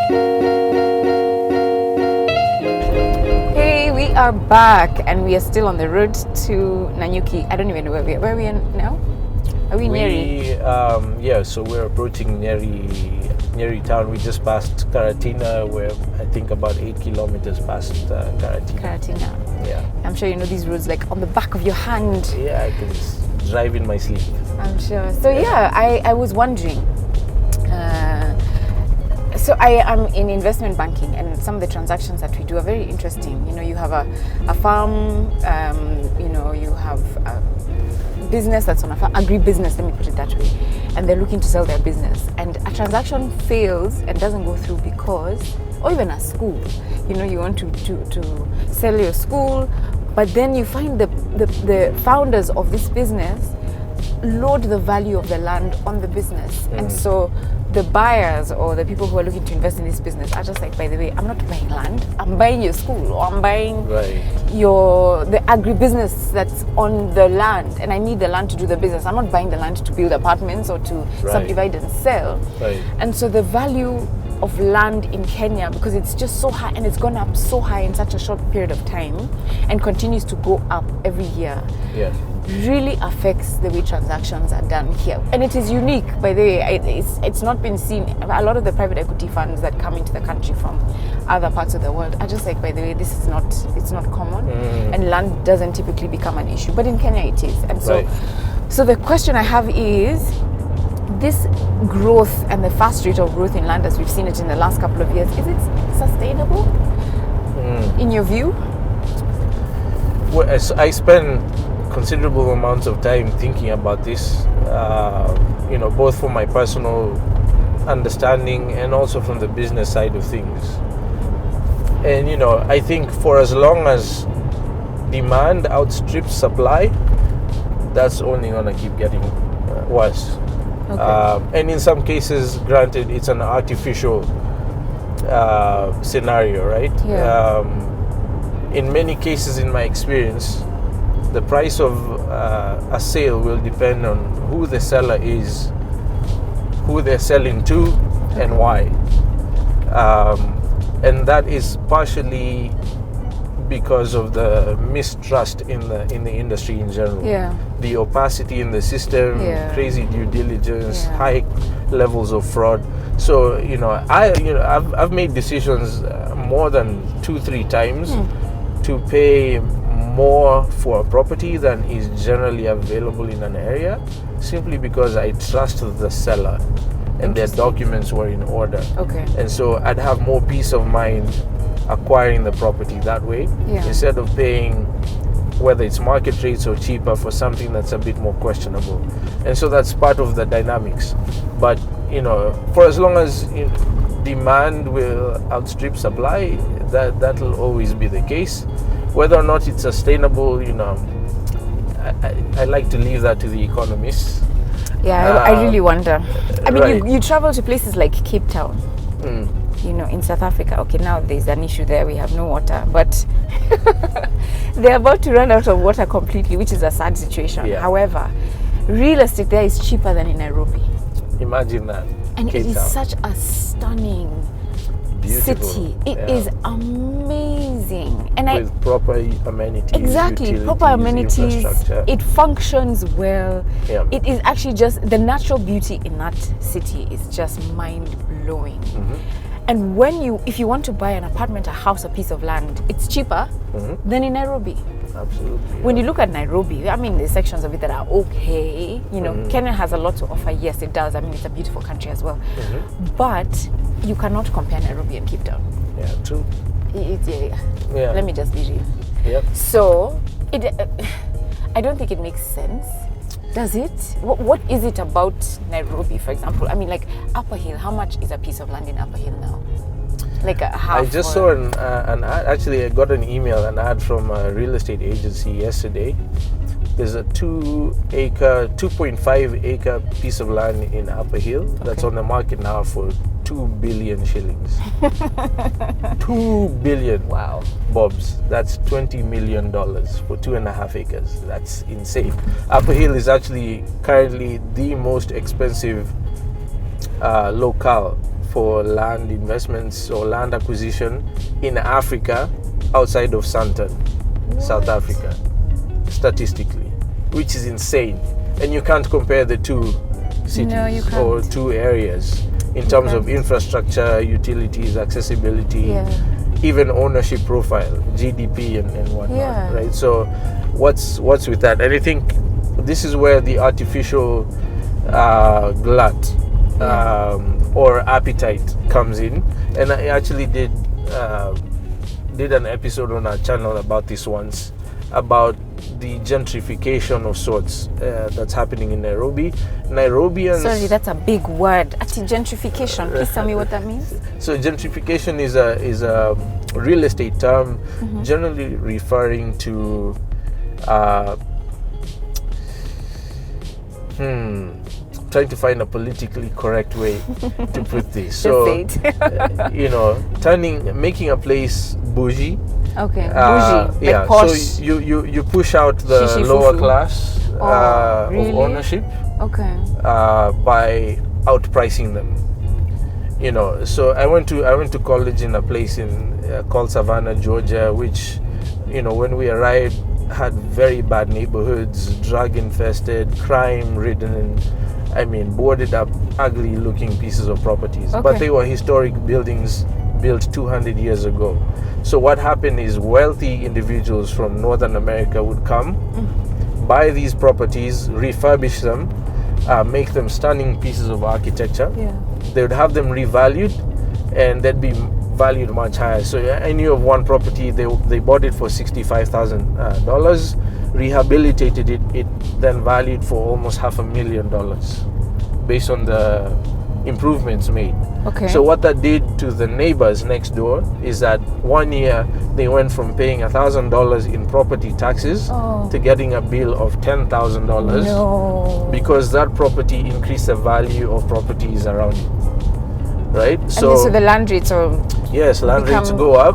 Hey, we are back and we are still on the road to Nanyuki. I don't even know where we are. Where are we now? Are we Nyeri? So we're approaching Nyeri town. We just passed Karatina. We're, I think, about 8 kilometers past Karatina. Yeah. I'm sure you know these roads like on the back of your hand. Yeah, I can drive in my sleep. I'm sure. So I was wondering. So I am in investment banking, and some of the transactions that we do are very interesting. You know, you have a farm. You have a business that's on a farm, agri-business. Let me put it that way, and they're looking to sell their business, and a transaction fails and doesn't go through because, or even a school. You know, you want to sell your school, but then you find the founders of this business load the value of the land on the business, and so the buyers or the people who are looking to invest in this business are just like, by the way, I'm not buying land, I'm buying your school, or I'm buying the agribusiness that's on the land, and I need the land to do the business. I'm not buying the land to build apartments or to subdivide and sell. And so the value of land in Kenya, because it's just so high, and it's gone up so high in such a short period of time and continues to go up every year, really affects the way transactions are done here. And it is unique, by the way. It's not been seen. A lot of the private equity funds that come into the country from other parts of the world are just like, by the way, it's not common, and land doesn't typically become an issue, but in Kenya it is. And so the question I have is, this growth and the fast rate of growth in land as we've seen it in the last couple of years, is it sustainable in your view? Well, I spend considerable amounts of time thinking about this, both from my personal understanding and also from the business side of things. And I think for as long as demand outstrips supply, that's only gonna keep getting worse. And in some cases, granted, it's an artificial scenario, right? In many cases, in my experience, the price of a sale will depend on who the seller is, who they're selling to, and why. And that is partially because of the mistrust in the industry in general. The opacity in the system, crazy due diligence, high levels of fraud. So I've made decisions more than 2-3 times to pay more for a property than is generally available in an area, simply because I trust the seller and their documents were in order. And so I'd have more peace of mind acquiring the property that way, instead of paying, whether it's market rates or cheaper, for something that's a bit more questionable. And so that's part of the dynamics. But for as long as demand will outstrip supply, that'll always be the case. Whether or not it's sustainable, I like to leave that to the economists. I really wonder. I mean, you travel to places like Cape Town, in South Africa. Okay, now there's an issue there. We have no water, but they're about to run out of water completely, which is a sad situation. However, real estate there is cheaper than in Nairobi. Imagine that. And Cape it is Town. such a stunning city. It is amazing, and with proper amenities, proper amenities. Infrastructure. It functions well. It is actually just the natural beauty in that city is just mind blowing. And if you want to buy an apartment, a house, a piece of land, it's cheaper than in Nairobi. Absolutely. When you look at Nairobi, I mean, there's sections of it that are okay. Kenya has a lot to offer. Yes, it does. I mean, it's a beautiful country as well. But you cannot compare Nairobi and Cape Town. Yeah, true. Let me just be real. So, I don't think it makes sense. Does it? What is it about Nairobi, for example? I mean, like Upper Hill, how much is a piece of land in Upper Hill now? Like a half? I just saw an ad. Actually, I got an ad from a real estate agency yesterday. There's a 2.5 acre piece of land in Upper Hill that's on the market now for 2 billion shillings. 2 billion. Wow. Bobs. That's $20 million for 2.5 acres. That's insane. Upper Hill is actually currently the most expensive locale for land investments or land acquisition in Africa outside of Sandton, South Africa, statistically, which is insane. And you can't compare the two cities or two areas in terms of infrastructure, utilities, accessibility, even ownership profile, GDP and whatnot, right? So what's with that? And I think this is where the artificial glut or appetite comes in. And I actually did an episode on our channel about this once, about the gentrification of sorts that's happening in Nairobi. Nairobians... Sorry, that's a big word. Actually, gentrification. Please tell me what that means. So gentrification is a real estate term, generally referring to trying to find a politically correct way to put this. So making a place bougie. Okay, bougie, like posh. So you push out the lower class really? of ownership. Okay. By outpricing them. So I went to college in a place called Savannah, Georgia, which, when we arrived, had very bad neighborhoods, drug infested, crime ridden, and boarded up, ugly looking pieces of properties. But they were historic buildings built 200 years ago. So what happened is wealthy individuals from Northern America would come, buy these properties, refurbish them, make them stunning pieces of architecture. They would have them revalued, and they'd be valued much higher. So I knew of one property, they bought it for $65,000, rehabilitated it then valued for almost $500,000 based on the improvements made. So what that did to the neighbors next door is that 1 year they went from paying $1,000 in property taxes to getting a bill of $10,000 because that property increased the value of properties around it. Right? So the land rates land rates go up.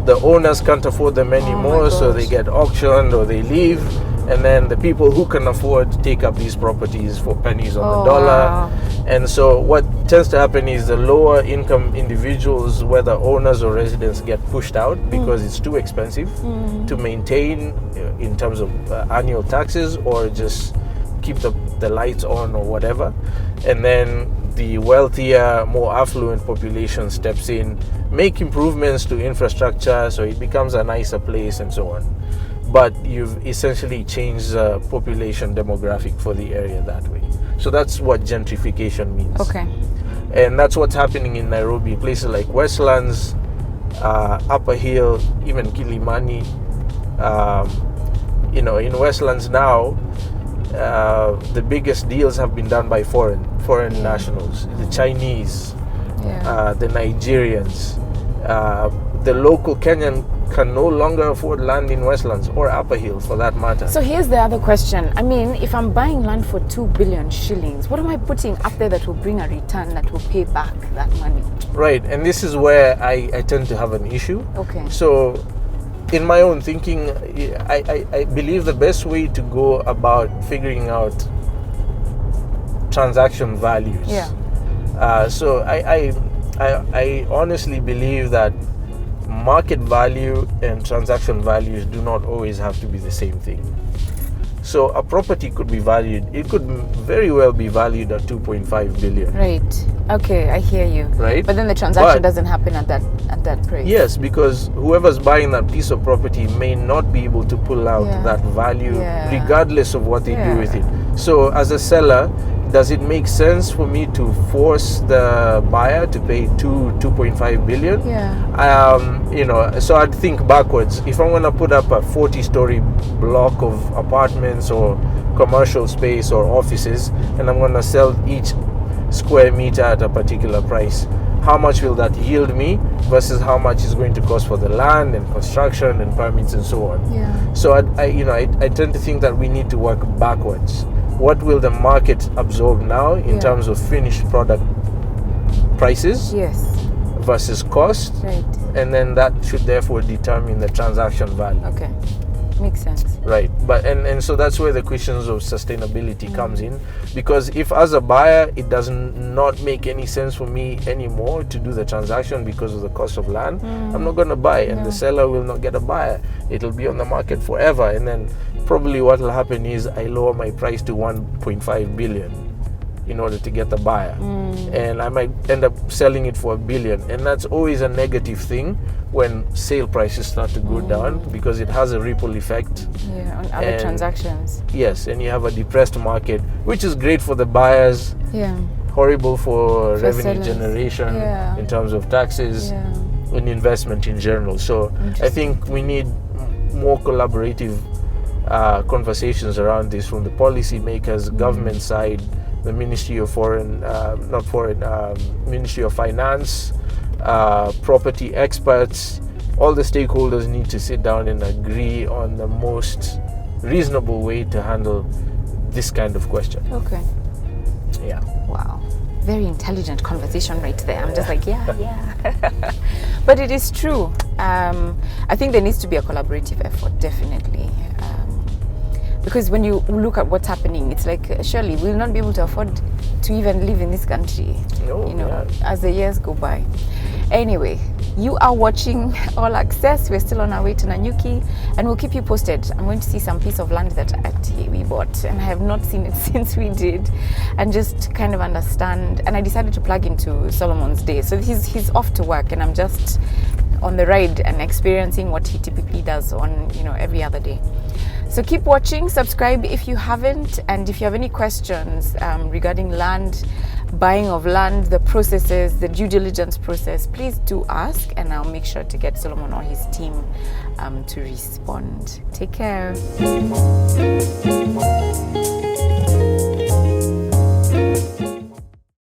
The owners can't afford them anymore, so they get auctioned or they leave. And then the people who can afford take up these properties for pennies on the dollar. And so what tends to happen is the lower income individuals, whether owners or residents, get pushed out because it's too expensive to maintain in terms of annual taxes or just keep the lights on or whatever. And then the wealthier, more affluent population steps in, make improvements to infrastructure so it becomes a nicer place and so on. But you've essentially changed the population demographic for the area that way. So that's what gentrification means. And that's what's happening in Nairobi. Places like Westlands, Upper Hill, even Kilimani. In Westlands now, the biggest deals have been done by foreign nationals, the Chinese, the Nigerians. The local Kenyan can no longer afford land in Westlands or Upper Hill for that matter. So here's the other question. If I'm buying land for 2 billion shillings, what am I putting up there that will bring a return that will pay back that money? Right, and this is where I tend to have an issue. So in my own thinking, I believe the best way to go about figuring out transaction values. So I honestly believe that market value and transaction values do not always have to be the same thing. So a property could be valued, it could very well be valued at 2.5 billion. Right. Okay, I hear you. Right. But then the transaction doesn't happen at that price. Yes, because whoever's buying that piece of property may not be able to pull out that value regardless of what they do with it. So as a seller, does it make sense for me to force the buyer to pay 2.5 billion? So I'd think backwards. If I'm going to put up a 40-story block of apartments or commercial space or offices, and I'm going to sell each square meter at a particular price, how much will that yield me versus how much is going to cost for the land and construction and permits and so on? So I tend to think that we need to work backwards. What will the market absorb now in terms of finished product prices versus cost? And then that should therefore determine the transaction value. Makes sense. Right, but and so that's where the questions of sustainability comes in, because if as a buyer it doesn't not make any sense for me anymore to do the transaction because of the cost of land, I'm not going to buy, and the seller will not get a buyer. It'll be on the market forever, and then probably what will happen is I lower my price to 1.5 billion in order to get the buyer, and I might end up selling it for $1 billion, and that's always a negative thing when sale prices start to go down, because it has a ripple effect on other transactions. Yes, and you have a depressed market, which is great for the buyers, horrible for revenue generation in terms of taxes and investment in general. So I think we need more collaborative conversations around this from the policy makers, government side, the Ministry of Ministry of Finance, property experts. All the stakeholders need to sit down and agree on the most reasonable way to handle this kind of question. Okay. Yeah. Wow. Very intelligent conversation right there. I'm just like, yeah. But it is true. I think there needs to be a collaborative effort, definitely. Because when you look at what's happening, it's like, surely we'll not be able to afford to even live in this country, as the years go by. Anyway, you are watching All Access. We're still on our way to Nanyuki, and we'll keep you posted. I'm going to see some piece of land that we bought, and I have not seen it since we did, and just kind of understand. And I decided to plug into Solomon's day. So he's off to work, and I'm just on the ride and experiencing what he typically does on, every other day. So keep watching, subscribe if you haven't, and if you have any questions regarding land, buying of land, the processes, the due diligence process, please do ask, and I'll make sure to get Solomon or his team to respond. Take care.